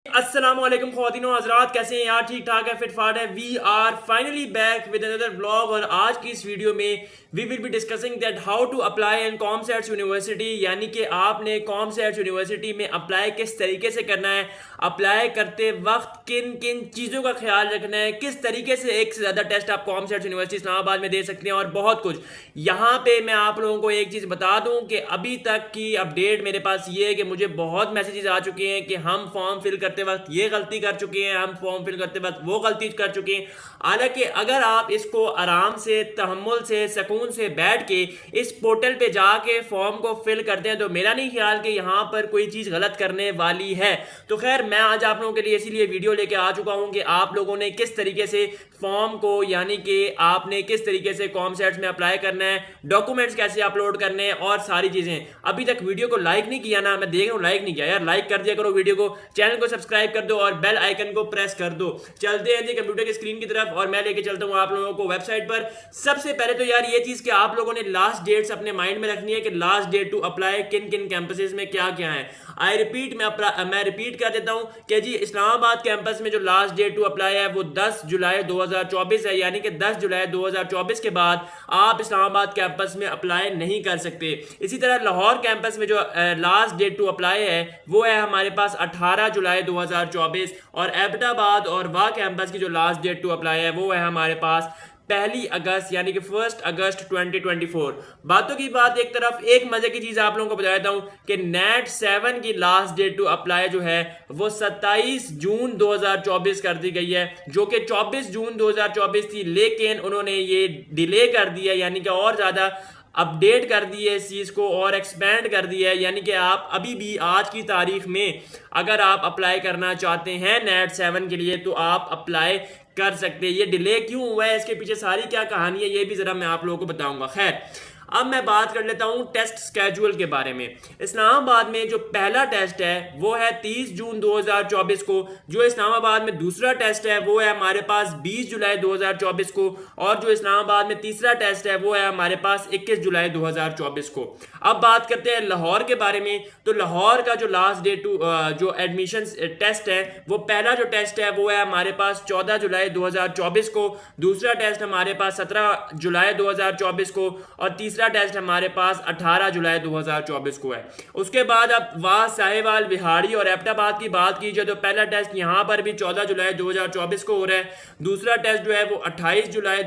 अस्सलामुअलैकुम ख्वातीनो हज़रात, कैसे हैं यार? ठीक ठाक है, फिट फाट है। We are finally back with another vlog. और आज की इस वीडियो में we will be discussing that how to apply in COMSATS university, यानी कि आपने कॉमसैट्स यूनिवर्सिटी में अप्लाई किस तरीके से करना है, अप्लाई करते वक्त किन किन चीज़ों का ख्याल रखना है, किस तरीके से एक से ज़्यादा टेस्ट आप कॉमसैट्स यूनिवर्सिटी इस्लामाबाद में दे सकते हैं, और बहुत कुछ। यहाँ पे मैं आप लोगों को एक चीज़ बता दूँ कि अभी तक की अपडेट मेरे पास ये है कि मुझे बहुत मैसेजेस आ चुके हैं कि हम फॉर्म फिल करते वक्त ये गलती कर चुके हैं, हम फॉर्म फिल करते वक्त वो गलती कर चुके हैं। हालांकि अगर आप इसको आराम से, तहम्मुल से, सुकून से बैठ के इस पोर्टल पे जाके फॉर्म को फिल करते हैं तो मेरा नहीं ख्याल कि यहाँ पर कोई चीज़ गलत करने वाली है। तो खैर, मैं आज आप लोगों के लिए इसीलिए वीडियो लेके आ चुका हूँ कि आप लोगों ने किस तरीके से फॉर्म को, यानी कि आपने किस तरीके से कॉमसैट्स में अप्लाई करना है, डॉक्यूमेंट्स कैसे अपलोड करने हैं और सारी चीज़ें। अभी तक वीडियो को लाइक नहीं किया ना, मैं देख रहा हूँ लाइक नहीं किया यार, लाइक कर दिया करो वीडियो को, चैनल को सब्सक्राइब कर दो और बेल आइकन को प्रेस कर दो। चलते हैं जी कंप्यूटर की स्क्रीन की तरफ और मैं लेके चलता हूँ आप लोगों को वेबसाइट पर। सबसे पहले तो यार ये चीज़ कि आप लोगों ने लास्ट डेट्स अपने माइंड में रखनी है कि लास्ट डेट टू अप्लाई किन किन कैंपसेस में क्या क्या है। आई रिपीट, मैं रिपीट कर देता हूँ कि जी इस्लामाबाद कैंपस में जो लास्ट डेट टू अप्लाई है वो 10 जुलाई 2024 है, यानी कि 10 जुलाई 2024 के बाद आप इस्लामाबाद कैंपस में अप्लाई नहीं कर सकते। इसी तरह लाहौर कैंपस में जो लास्ट डेट टू अप्लाई है वो है हमारे पास 18 जुलाई 2024, और एबटाबाद और वाह कैंपस की जो लास्ट डेट टू अप्लाई है वो है हमारे पास 1 अगस्त, यानी कि 1 अगस्त 2024। बातों की बात एक तरफ, एक मजे की चीज आप लोगों को बता देता हूं कि नेट 7 की लास्ट डेट टू अप्लाई जो है वो 27 जून 2024 कर दी गई है, जो कि 24 जून 2024 थी, लेकिन उन्होंने ये डिले कर दिया, यानी कि और ज्यादा अपडेट कर दी है इस चीज़ को और एक्सपेंड कर दिया है। यानी कि आप अभी भी आज की तारीख में अगर आप अप्लाई करना चाहते हैं नेट 7 के लिए तो आप अप्लाई कर सकते हैं। ये डिले क्यों हुआ है, इसके पीछे सारी क्या कहानी है, ये भी ज़रा मैं आप लोगों को बताऊंगा। खैर, अब मैं बात कर लेता हूं टेस्ट स्केड्यूल के बारे में। इस्लामाबाद में जो पहला टेस्ट है वो है 30 जून 2024 को, जो इस्लामाबाद में दूसरा टेस्ट है वो है हमारे पास 20 जुलाई 2024 को, और जो इस्लामाबाद में तीसरा टेस्ट है वो है हमारे पास 21 जुलाई 2024 को। अब बात करते हैं लाहौर के बारे में। तो लाहौर का जो लास्ट डेट टू जो एडमिशन टेस्ट है, वो पहला जो टेस्ट है वो है हमारे पास 14 जुलाई 2024 को, दूसरा टेस्ट हमारे पास 17 जुलाई 2024 को, और तीसरा टेस्ट हमारे पास 18 जुलाई 2024 को है। उसके बाद अब वाह, साहिवाल, विहाड़ी और एबटाबाद की बात की जाए तो पहला टेस्ट यहां पर भी 14 जुलाई 2024 को हो रहा है, दूसरा टेस्ट जो है वो 28 जुलाई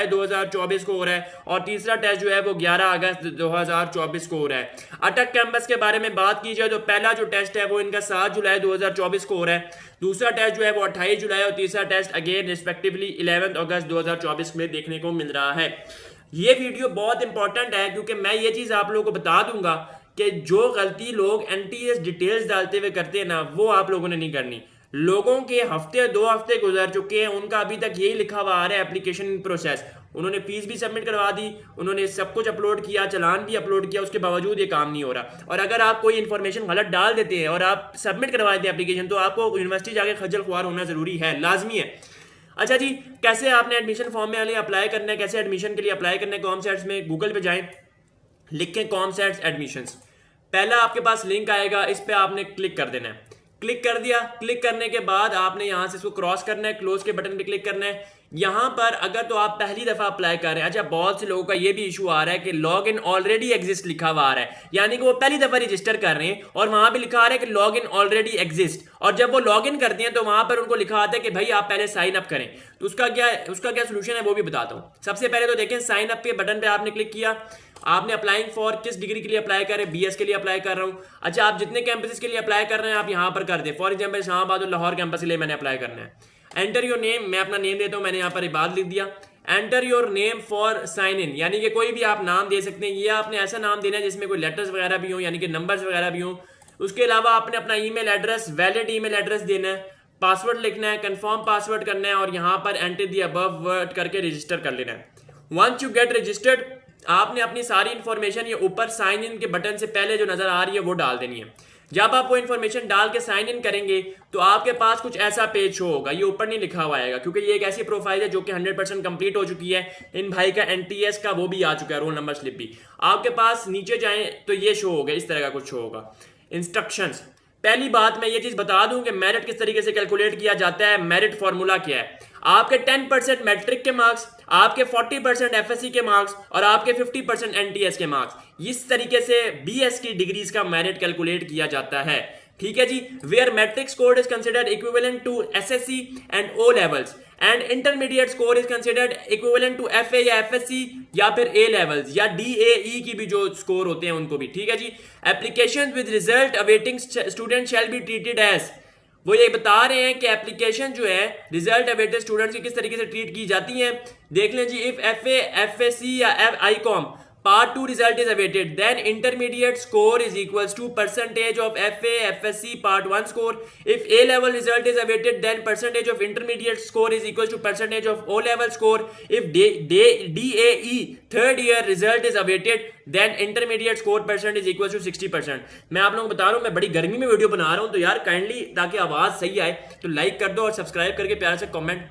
2024 को हो रहा है, और तीसरा टेस्ट जो है वो 11 अगस्त 2024 को हो रहा है। अटक कैंपस के बारे में बात की जाए तो पहला जो टेस्ट है वो इनका 7 जुलाई 2024 को हो रहा है, दूसरा टेस्ट जो है वो 28 जुलाई, और तीसरा टेस्ट अगेन रिस्पेक्टिवली 11 अगस्त 2024 में देखने को मिल रहा है। ये वीडियो बहुत इंपॉर्टेंट है क्योंकि मैं ये चीज़ आप लोगों को बता दूंगा कि जो गलती लोग एनटीएस डिटेल्स डालते हुए करते हैं ना, वो आप लोगों ने नहीं करनी। लोगों के हफ्ते 2 हफ्ते गुजर चुके हैं, उनका अभी तक यही लिखा हुआ आ रहा है एप्लीकेशन इन प्रोसेस। उन्होंने फीस भी सबमिट करवा दी, उन्होंने सब कुछ अपलोड किया, चालान भी अपलोड किया, उसके बावजूद ये काम नहीं हो रहा। और अगर आप कोई इन्फॉर्मेशन गलत डाल देते हैं और आप सबमिट करवा देते हैं एप्लीकेशन, तो आपको यूनिवर्सिटी जाके खज्जल खुआर होना जरूरी है, लाजमी है। अच्छा जी, कैसे आपने एडमिशन फॉर्म में वाले अप्लाई करना है, कैसे एडमिशन के लिए अप्लाई करना है कॉमसैट्स में, गूगल पे जाएं, लिखें कॉमसैट्स एडमिशंस, पहला आपके पास लिंक आएगा, इस पे आपने क्लिक कर देना है। क्लिक कर दिया, क्लिक करने के बाद आपने यहां से इसको क्रॉस करना है, क्लोज के बटन पे क्लिक करना है। यहां पर अगर तो आप पहली दफा अप्लाई कर रहे हैं, अच्छा बहुत से लोगों का ये भी इशू आ रहा है कि लॉग इन ऑलरेडी एग्जिस्ट लिखा हुआ आ रहा है, यानी कि वो पहली दफा रजिस्टर कर रहे हैं और वहां पे लिखा आ रहा है कि लॉग इन ऑलरेडी एग्जिस्ट, और जब वो लॉग इन करते हैं तो वहां पर उनको लिखा आता है कि भाई आप पहले साइन अप करें। तो उसका क्या सोल्यूशन है वो भी बताता हूं। सबसे पहले तो देखें, साइन अप के बटन पे आपने क्लिक किया, आपने अप्लाइंग फॉर किस डिग्री के लिए अप्लाई कर रहे हैं, बीएस के लिए अप्लाई कर रहा हूं। अच्छा, आप जितने कैंपसेस के लिए अप्लाई कर रहे हैं आप यहां पर कर दें। फॉर एग्जांपल इस्लामाबाद और लाहौर कैंपस के लिए मैंने अप्लाई करना है। एंटर योर नेम, मैं अपना नेम देता हूं, मैंने यहां पर इबाद लिख दिया। Enter your name for sign in, यानी कि कोई भी आप नाम दे सकते हैं। ये आपने ऐसा नाम देना है जिसमें कोई लेटर्स वगैरह भी हो, यानी कि नंबर्स वगैरह भी हो। उसके अलावा आपने अपना email address, valid email address देना है, पासवर्ड लिखना है, कंफर्म पासवर्ड करना है, और यहां पर एंटर दी अबव वर्ड करके रजिस्टर कर लेना है। वंस यू गेट रजिस्टर्ड, आपने अपनी सारी इंफॉर्मेशन ये ऊपर साइन इन के बटन से पहले जो नजर आ रही है वो डाल देनी है। जब आप वो इन्फॉर्मेशन डाल के साइन इन करेंगे तो आपके पास कुछ ऐसा पेज शो होगा, ये ऊपर नहीं लिखा हुआ आएगा क्योंकि ये एक ऐसी प्रोफाइल है जो कि 100% कंप्लीट हो चुकी है। इन भाई का एनटीएस का वो भी आ चुका है, रोल नंबर स्लिप भी। आपके पास नीचे जाएं तो ये शो होगा, इस तरह का कुछ शो होगा, इंस्ट्रक्शंस। पहली बात मैं ये चीज बता दूं कि मेरिट किस तरीके से कैलकुलेट किया जाता है। मेरिट फॉर्मूला क्या है? आपके 10% मैट्रिक के मार्क्स, आपके 40% एफएससी के मार्क्स और आपके 50% एनटीएस के मार्क्स, इस तरीके से बीएस की डिग्रीज का मेरिट कैलकुलेट किया जाता है। ठीक है जी। Where matric score is considered equivalent to SSC and O levels and intermediate score is considered equivalent to FA या एफएससी या फिर ए लेवल्स या डीएई की भी जो स्कोर होते हैं उनको भी। ठीक है जी। Application with result awaiting student shall be treated as, वो ये बता रहे हैं कि एप्लीकेशन जो है रिजल्ट अवेटेड स्टूडेंट्स की किस तरीके से ट्रीट की जाती है। देख लें जी। इफ एफए, एफएससी या Icom Part 2 result is awaited, then intermediate score is equals to percentage of FA, FSC Part 1 score. If A level result is awaited, then percentage of intermediate score is equals to percentage of O level score. If DAE third year result is awaited, then intermediate score percent is equals to 60%. मैं आप लोगों को बता रहा हूँ, मैं बड़ी गर्मी में वीडियो बना रहा हूँ, तो यार काइंडली ताकि आवाज़ सही आए तो लाइक कर दो और सब्सक्राइब करके प्यार से कमेंट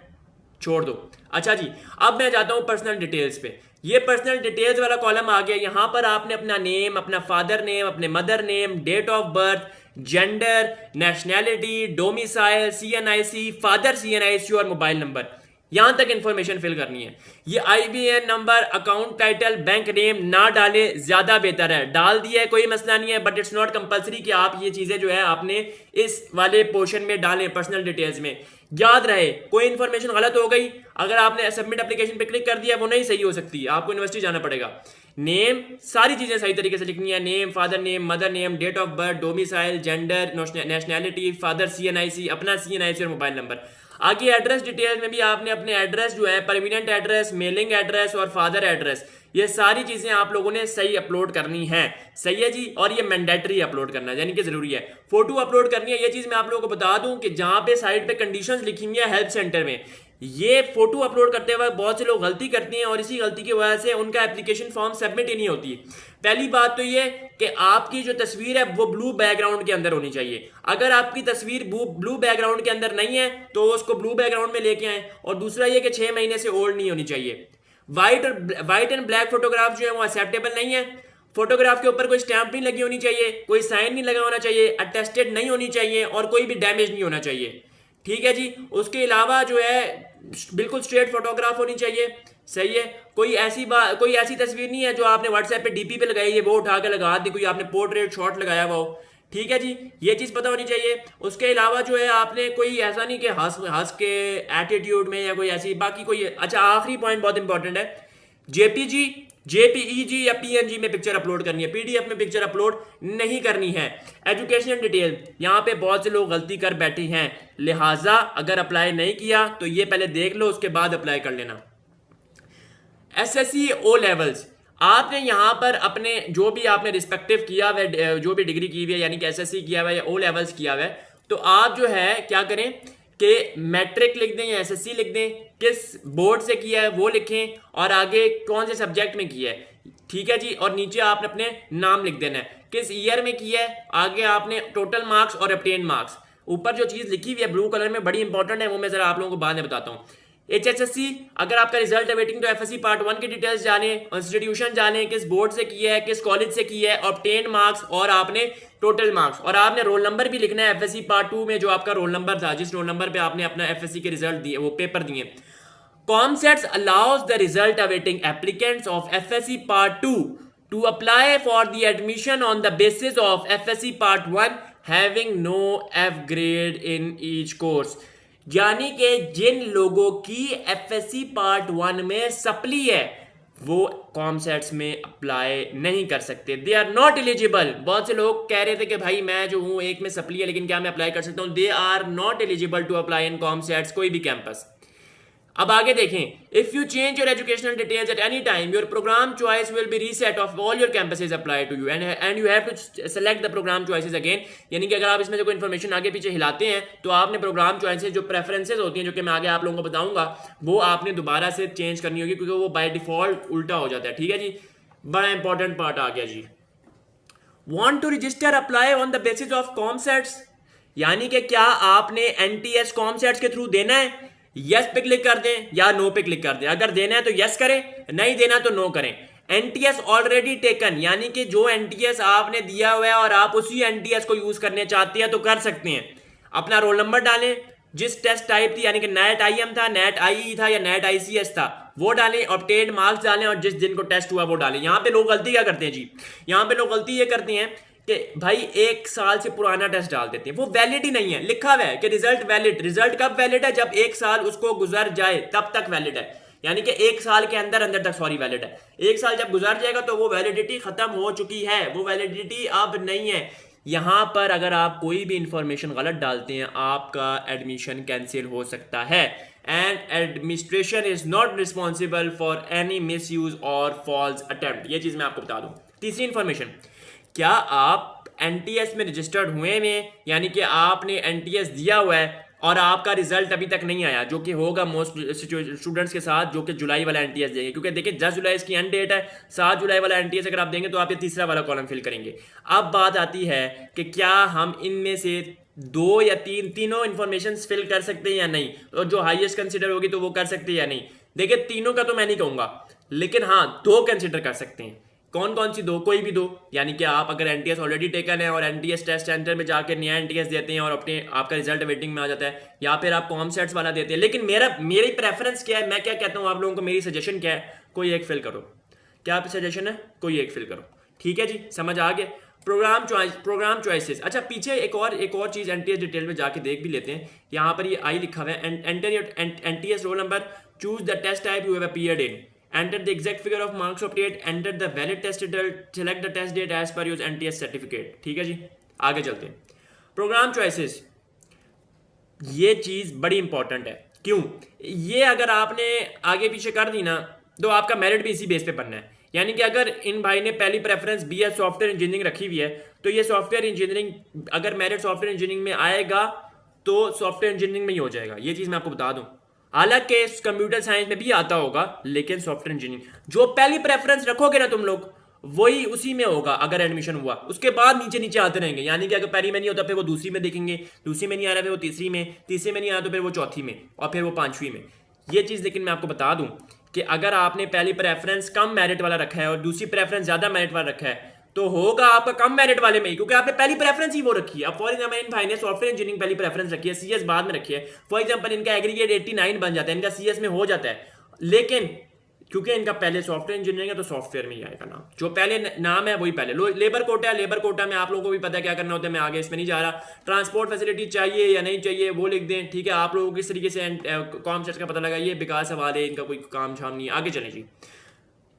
छोड़ दो। अच्छा जी, अब मैं जाता हूँ पर्सनल डिटेल्स पे। ये पर्सनल डिटेल्स वाला कॉलम आ गया। यहां पर आपने अपना नेम, अपना फादर नेम, अपने mother name, date of birth, gender, nationality, domicile, CNIC, father CNIC और मोबाइल नंबर, यहां तक इंफॉर्मेशन फिल करनी है। ये IBN number, account title, bank name ना डाले ज्यादा बेहतर है। डाल दिया है कोई मसला नहीं है, बट इट्स नॉट कंपलसरी कि आप ये चीजें जो है आपने इस वाले पोर्शन में डालें पर्सनल डिटेल्स में। याद रहे कोई इंफॉर्मेशन गलत हो गई, अगर आपने सबमिट एप्लीकेशन पे क्लिक कर दिया, वो नहीं सही हो सकती, आपको यूनिवर्सिटी जाना पड़ेगा। नेम, सारी चीजें सही तरीके से लिखनी है। Name, father name, mother name, date of birth, domicile, gender, nationality, father CNIC, अपना सीएनआईसी और मोबाइल नंबर। आगे एड्रेस डिटेल्स में भी आपने अपने एड्रेस जो है, परमानेंट एड्रेस, मेलिंग एड्रेस और फादर एड्रेस, ये सारी चीजें आप लोगों ने सही अपलोड करनी है। सही है जी। और ये मैंडेटरी अपलोड करना है, यानी कि जरूरी है। फोटो अपलोड करनी है। ये चीज मैं आप लोगों को बता दूं कि जहां पे साइड पे कंडीशंस लिखी हुई है हेल्प सेंटर में, ये फोटो अपलोड करते हुए बहुत से लोग गलती करते हैं और इसी गलती की वजह से उनका एप्लीकेशन फॉर्म सबमिट ही नहीं होती। पहली बात तो ये कि आपकी जो तस्वीर है वो ब्लू बैकग्राउंड के अंदर होनी चाहिए। अगर आपकी तस्वीर ब्लू बैकग्राउंड के अंदर नहीं है तो उसको ब्लू बैकग्राउंड में लेके आए। और दूसरा ये कि 6 महीने से ओल्ड नहीं होनी चाहिए। व्हाइट एंड ब्लैक फोटोग्राफ जो है वो एक्सेप्टेबल नहीं है। फोटोग्राफ के ऊपर कोई स्टैंप नहीं लगी होनी चाहिए, कोई साइन नहीं लगा होना चाहिए, अटेस्टेड नहीं होनी चाहिए और कोई भी डैमेज नहीं होना चाहिए। ठीक है जी। उसके अलावा जो है बिल्कुल स्ट्रेट फोटोग्राफ होनी चाहिए। सही है। कोई ऐसी तस्वीर नहीं है जो आपने व्हाट्सएप पे डीपी पे लगाई है, वो उठा के लगा दी, कोई आपने पोर्ट्रेट शॉट लगाया हुआ हो। ठीक है जी। ये चीज पता होनी चाहिए। उसके अलावा जो है आपने कोई ऐसा नहीं कि हंस के एटीट्यूड में या कोई ऐसी बाकी कोई। अच्छा, आखिरी पॉइंट बहुत इंपॉर्टेंट है। जेपीजी, जेपीईजी या पीएनजी में पिक्चर अपलोड करनी है, पीडीएफ में पिक्चर अपलोड नहीं करनी है। एजुकेशनल डिटेल, यहां पे बहुत से लोग गलती कर बैठे हैं, लिहाजा अगर अप्लाई नहीं किया तो ये पहले देख लो, उसके बाद अप्लाई कर लेना। एसएससी ओ लेवल्स, आपने यहां पर अपने जो भी आपने रिस्पेक्टिव किया हुआ है, जो भी डिग्री की हुई है, यानी कि एसएससी किया हुआ है या ओ लेवल्स किया हुआ है, तो आप जो है क्या करें कि मैट्रिक लिख दें या एसएससी लिख दें, किस बोर्ड से किया है वो लिखें और आगे कौन से सब्जेक्ट में किया है। ठीक है जी। और नीचे आपने अपने नाम लिख देना है, किस ईयर में किया है, आगे आपने टोटल मार्क्स और ऑब्टेन मार्क्स। ऊपर जो चीज लिखी हुई है ब्लू कलर में, बड़ी इंपॉर्टेंट है, वो मैं जरा आप लोगों को बाद में बताता हूँ। एचएसएससी, अगर आपका रिजल्ट अवेटिंग तो एफएससी पार्ट 1 की डिटेल्स जाने, इंस्टीट्यूशन जाने, किस बोर्ड से किया है, किस कॉलेज से किया है, ऑब्टेन मार्क्स और आपने टोटल मार्क्स, और आपने रोल नंबर भी लिखना है एफएससी पार्ट 2 में जो आपका रोल नंबर था, जिस रोल नंबर पे आपने अपना एफएससी के रिजल्ट दिए, वो पेपर दिए। COMSETS allows the result awaiting applicants of FSC Part 2 to apply for the admission on the basis of FSC Part 1 having no F grade in each course। यानी कि जिन लोगों की FSC Part 1 में supply है वो COMSETS में apply नहीं कर सकते, दे आर नॉट एलिजिबल। बहुत से लोग कह रहे थे कि भाई मैं जो हूँ एक में सप्ली है लेकिन क्या मैं अप्लाई कर सकता हूँ, they are not eligible to apply in COMSETS कोई भी कैंपस। अब आगे देखें, if you change your educational details at any time your programme choice will be reset of all your campuses apply to you and you have to select the programme choices again. यानी कि अगर आप इसमें से कोई information आगे पीछे हिलाते हैं तो आपने प्रोग्राम चॉइसेस जो प्रेफरेंसेस होती हैं, जो कि मैं आगे आप लोगों को बताऊंगा, वो आपने दोबारा से चेंज करनी होगी क्योंकि वो बाय डिफॉल्ट उल्टा हो जाता है। ठीक है जी। बड़ा इंपॉर्टेंट पार्ट आ गया जी। Want to register apply on the basis of COMSETS, यानी कि क्या आपने एनटीएस COMSETS के थ्रू देना है, यस पे क्लिक कर दें या नो पे क्लिक कर दें। अगर देना है तो यस करें, नहीं देना तो नो करें। एनटीएस ऑलरेडी टेकन, यानी कि जो एनटीएस आपने दिया हुआ है और आप उसी एनटीएस को यूज करने चाहते हैं तो कर सकते हैं। अपना रोल नंबर डालें, जिस टेस्ट टाइप थी यानी कि नेट आईएम था, नेट आईई था या नेट आईसीएस था वो डालें, ऑब्टेन्ड मार्क्स डालें और जिस दिन को टेस्ट हुआ वो डालें। यहां पे लोग गलती क्या करते हैं जी, यहां पे लोग गलती ये करते हैं कि भाई 1 साल से पुराना टेस्ट डाल देते हैं, वो वैलिड ही नहीं है। लिखा हुआ है कि रिजल्ट वैलिड, रिजल्ट कब वैलिड है, जब 1 साल उसको गुजर जाए तब तक वैलिड है, यानी कि 1 साल के अंदर अंदर तक सॉरी वैलिड है। 1 साल जब गुजर जाएगा तो वो वैलिडिटी खत्म हो चुकी है, वो वैलिडिटी अब नहीं है। यहां पर अगर आप कोई भी इंफॉर्मेशन गलत डालते हैं आपका एडमिशन कैंसिल हो सकता है। And administration is not responsible for any miss use और फॉल्स अटेम्प्ट। ये चीज मैं आपको बता दूं। तीसरी इंफॉर्मेशन, क्या आप एनटीएस में रजिस्टर्ड हुए हैं, यानी कि आपने एनटीएस दिया हुआ है और आपका रिजल्ट अभी तक नहीं आया, जो कि होगा मोस्ट स्टूडेंट्स के साथ जो कि जुलाई वाला एनटीएस देंगे, क्योंकि देखिए 10 जुलाई इसकी एंड डेट है, 7 जुलाई वाला एनटीएस अगर आप देंगे तो आप ये तीसरा वाला कॉलम फिल करेंगे। अब बात आती है कि क्या हम इनमें से 2 या 3 तीनों इंफॉर्मेशन फिल कर सकते हैं या नहीं, और जो हाईएस्ट कंसिडर होगी तो वो कर सकते हैं या नहीं। देखिए तीनों का तो मैं नहीं कहूंगा, लेकिन हाँ 2 कंसिडर कर सकते हैं। कौन कौन सी 2? कोई भी 2, यानी कि आप अगर एनटीएस ऑलरेडी टेकन है और एनटीएस टेस्ट सेंटर में जाकर नया एनटीएस देते हैं और अपने आपका रिजल्ट वेटिंग में आ जाता है, या फिर आप कॉमसेट्स वाला देते हैं। लेकिन मेरी प्रेफरेंस क्या है, मैं क्या कहता हूँ आप लोगों को, मेरी सजेशन क्या है, कोई एक फिल करो। क्या सजेशन है? कोई एक फिल करो। ठीक है जी, समझ आ गया। Programme choices. अच्छा पीछे एक और चीज एनटीएस डिटेल में जाके देख भी लेते हैं। यहाँ पर ये आई लिखा हुआ है, enter your NTS roll number, choose the test type you have appeared in, enter the exact figure of marks obtained, enter the valid test result, select the test date as per your NTS certificate। ठीक है जी, आगे चलते हैं। Programme choices, ये चीज बड़ी important है। क्यों? ये अगर आपने आगे पीछे कर दी ना तो आपका मेरिट भी इसी बेस पे बनना है। यानी कि अगर इन भाई ने पहली प्रेफरेंस बीएस सॉफ्टवेयर इंजीनियरिंग रखी हुई है तो ये सॉफ्टवेयर इंजीनियरिंग, अगर मेरिट सॉफ्टवेयर इंजीनियरिंग में आएगा तो सॉफ्टवेयर इंजीनियरिंग में ही हो जाएगा। ये चीज मैं आपको बता दूं। हालांकि कंप्यूटर साइंस में भी आता होगा, लेकिन सॉफ्टवेयर इंजीनियरिंग जो पहली प्रेफरेंस रखोगे ना तुम लोग, वही उसी में होगा अगर एडमिशन हुआ। उसके बाद नीचे नीचे आते रहेंगे, यानी कि अगर पहली में नहीं होता फिर वो दूसरी में देखेंगे, दूसरी में नहीं आ रहा फिर वो तीसरी में, तीसरी में नहीं आया तो फिर वो चौथी में, और फिर वो 5वीं में। ये चीज़ लेकिन मैं आपको बता दूं कि अगर आपने पहली प्रेफरेंस कम मेरिट वाला रखा है और दूसरी प्रेफरेंस ज़्यादा मेरिट वाला रखा है तो होगा आपका कम मेरिट वाले में ही, क्योंकि आपने पहली प्रेफरेंस ही वो रखी है। अब फॉर एग्जाम्पल इन भाई ने सॉफ्टवेयर इंजीनियरिंग पहली प्रेफरेंस रखी है, सीएस बाद में रखी है। फॉर एग्जाम्पल इनका एग्रीगेट 89 बन जाता है, इनका सीएस में हो जाता है, लेकिन क्योंकि इनका पहले सॉफ्टवेयर इंजीनियरिंग है तो सॉफ्टवेयर में ही आएगा नाम, जो पहले नाम है वही पहले। लेबर कोटा है, लेबर कोटा में आप लोगों को भी पता है क्या करना होता है, मैं आगे इसमें नहीं जा रहा। ट्रांसपोर्ट फैसिलिटी चाहिए या नहीं चाहिए वो लिख दें, ठीक है। आप लोगों को किस तरीके से कॉमसेट्स का पता लगा, ये बेकार सवाल है, इनका कोई काम शाम नहीं है। आगे चलें जी।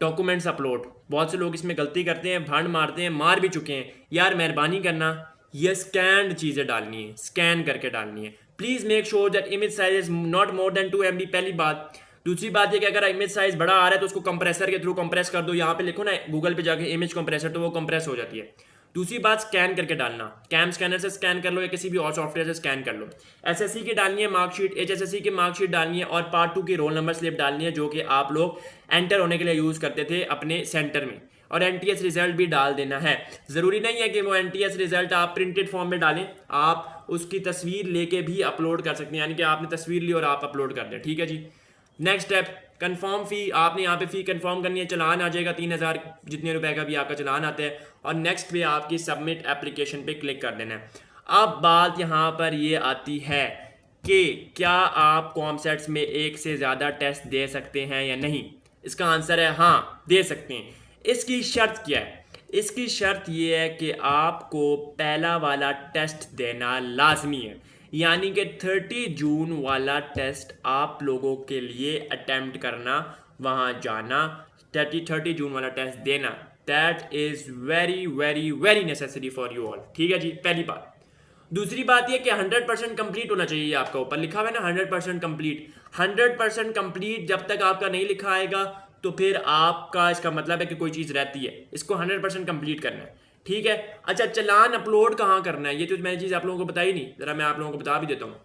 डॉक्यूमेंट्स अपलोड, बहुत से लोग इसमें गलती करते हैं, भांड मारते हैं, मार भी चुके हैं। यार मेहरबानी करना, ये स्कैन्ड चीज़ें डालनी है, स्कैन करके डालनी है। Please make sure that image size is not more than 2 MB, पहली बात। दूसरी बात ये कि अगर इमेज साइज बड़ा आ रहा है तो उसको कंप्रेसर के थ्रू कंप्रेस कर दो। यहाँ पे लिखो ना गूगल पे जाके इमेज कंप्रेसर, तो वो कंप्रेस हो जाती है। दूसरी बात, स्कैन करके डालना, कैम स्कैनर से स्कैन कर लो या किसी भी और सॉफ्टवेयर से स्कैन कर लो। एसएससी की डालनी है मार्कशीट, HSSC की मार्कशीट डालनी है, और पार्ट 2 की रोल नंबर स्लिप डालनी है जो कि आप लोग एंटर होने के लिए यूज़ करते थे अपने सेंटर में। और एनटीएस रिजल्ट भी डाल देना है। ज़रूरी नहीं है कि वो एनटीएस रिजल्ट आप प्रिंटेड फॉर्म में डालें, आप उसकी तस्वीर लेके भी अपलोड कर सकते हैं, यानी कि आपने तस्वीर ली और आप अपलोड कर दें। ठीक है जी। नेक्स्ट स्टेप, कंफर्म फ़ी। आपने यहाँ पे फ़ी कंफर्म करनी है, चलान आ जाएगा 3000 जितने रुपए का भी आपका चलान आता है, और नेक्स्ट पे आपकी सबमिट एप्लीकेशन पे क्लिक कर देना है। अब बात यहाँ पर ये आती है कि क्या आप कॉमसेट्स में एक से ज़्यादा टेस्ट दे सकते हैं या नहीं। इसका आंसर है हाँ, दे सकते हैं। इसकी शर्त क्या है? इसकी शर्त ये है कि आपको पहला वाला टेस्ट देना लाजमी है, यानी कि 30 जून वाला टेस्ट आप लोगों के लिए अटेम्प्ट करना, वहाँ जाना, 30 जून वाला टेस्ट देना, that is very very very necessary for you all. ठीक है जी, पहली बात। दूसरी बात यह कि 100% कंप्लीट होना चाहिए। आपका ऊपर लिखा हुआ है ना 100% कंप्लीट। 100% कंप्लीट जब तक आपका नहीं लिखा आएगा तो फिर आपका इसका मतलब है कि कोई चीज़ रहती है, इसको 100% कंप्लीट करना है। ठीक है। अच्छा, चलान अपलोड कहाँ करना है, ये तो मैंने चीज़ आप लोगों को बताई नहीं, ज़रा मैं आप लोगों को बता भी देता हूँ।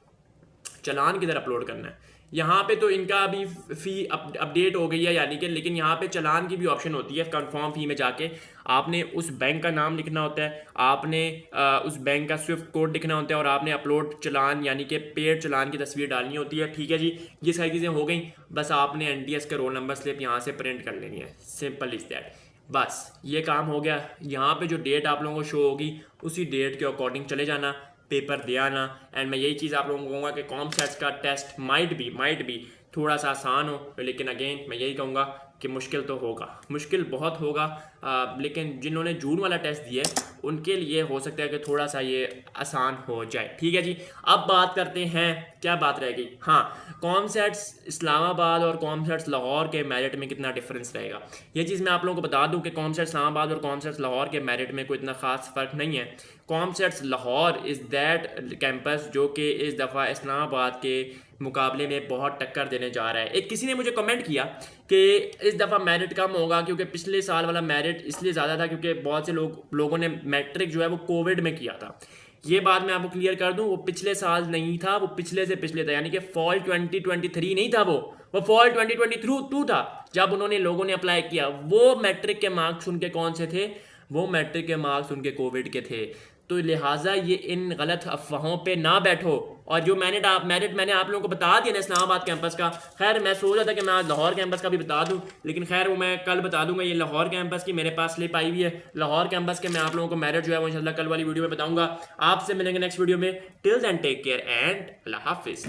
चलान किधर अपलोड करना है, यहाँ पे तो इनका अभी फ़ी अपडेट हो गई है यानी कि, लेकिन यहाँ पे चालान की भी ऑप्शन होती है। कंफर्म फ़ी में जाके आपने उस बैंक का नाम लिखना होता है, आपने उस बैंक का स्विफ्ट कोड लिखना होता है और आपने अपलोड चालान यानी कि पेड चालान की तस्वीर डालनी होती है। ठीक है जी, ये सारी चीज़ें हो गई। बस आपने NTS के रोल नंबर स्लिप यहाँ से प्रिंट कर लेनी है, सिंपल इज़ दैट। बस ये काम हो गया। यहाँ पे जो डेट आप लोगों को शो होगी उसी डेट के अकॉर्डिंग चले जाना, पेपर दे आना। एंड मैं यही चीज़ आप लोगों को कहूँगा कि कॉमसेट्स का टेस्ट माइट बी थोड़ा सा आसान हो, लेकिन अगेन मैं यही कहूँगा कि मुश्किल तो होगा, मुश्किल बहुत होगा। लेकिन जिन्होंने जून वाला टेस्ट दिया है उनके लिए हो सकता है कि थोड़ा सा ये आसान हो जाए। ठीक है जी, अब बात करते हैं, क्या बात रह गई, हाँ, कॉमसेट्स इस्लामाबाद और कॉमसेट्स लाहौर के मेरिट में कितना डिफरेंस रहेगा। ये चीज़ मैं आप लोगों को बता दूं कि कॉमसेट्स इस्लामाबाद और कॉमसेट्स लाहौर के मेरिट में कोई इतना खास फ़र्क नहीं है। COMSATS Lahore is that campus जो कि इस दफ़ा इस्लामाबाद के मुकाबले में बहुत टक्कर देने जा रहा है। एक किसी ने मुझे कमेंट किया कि इस दफ़ा मेरिट कम होगा क्योंकि पिछले साल वाला मेरिट इसलिए ज़्यादा था क्योंकि बहुत से लोगों ने मैट्रिक जो है वो कोविड में किया था। ये बात मैं आपको क्लियर कर दूं, वो पिछले साल नहीं था, वो पिछले से पिछले था, यानी कि फॉल 2023 नहीं था, वो फॉल 2022 था जब उन्होंने लोगों ने अप्लाई किया। वो मैट्रिक के मार्क्स उनके कौन से थे, वो मैट्रिक के मार्क्स उनके कोविड के थे। तो लिहाजा ये इन गलत अफवाहों पे ना बैठो। और जो मैरिट मैंने आप लोगों को बता दिया ना इस्लामाबाद कैंपस का, खैर मैं सोच रहा था कि मैं आज लाहौर कैंपस का भी बता दूं, लेकिन खैर वो मैं कल बता दूंगा। ये लाहौर कैंपस की मेरे पास स्लिप आई हुई है, लाहौर कैंपस के मैं आप लोगों को मेरिट जो है वो इंशाल्लाह कल वाली वीडियो में बताऊंगा। आपसे मिलेंगे नेक्स्ट वीडियो में। Till then take care and अल्लाह हाफिज़।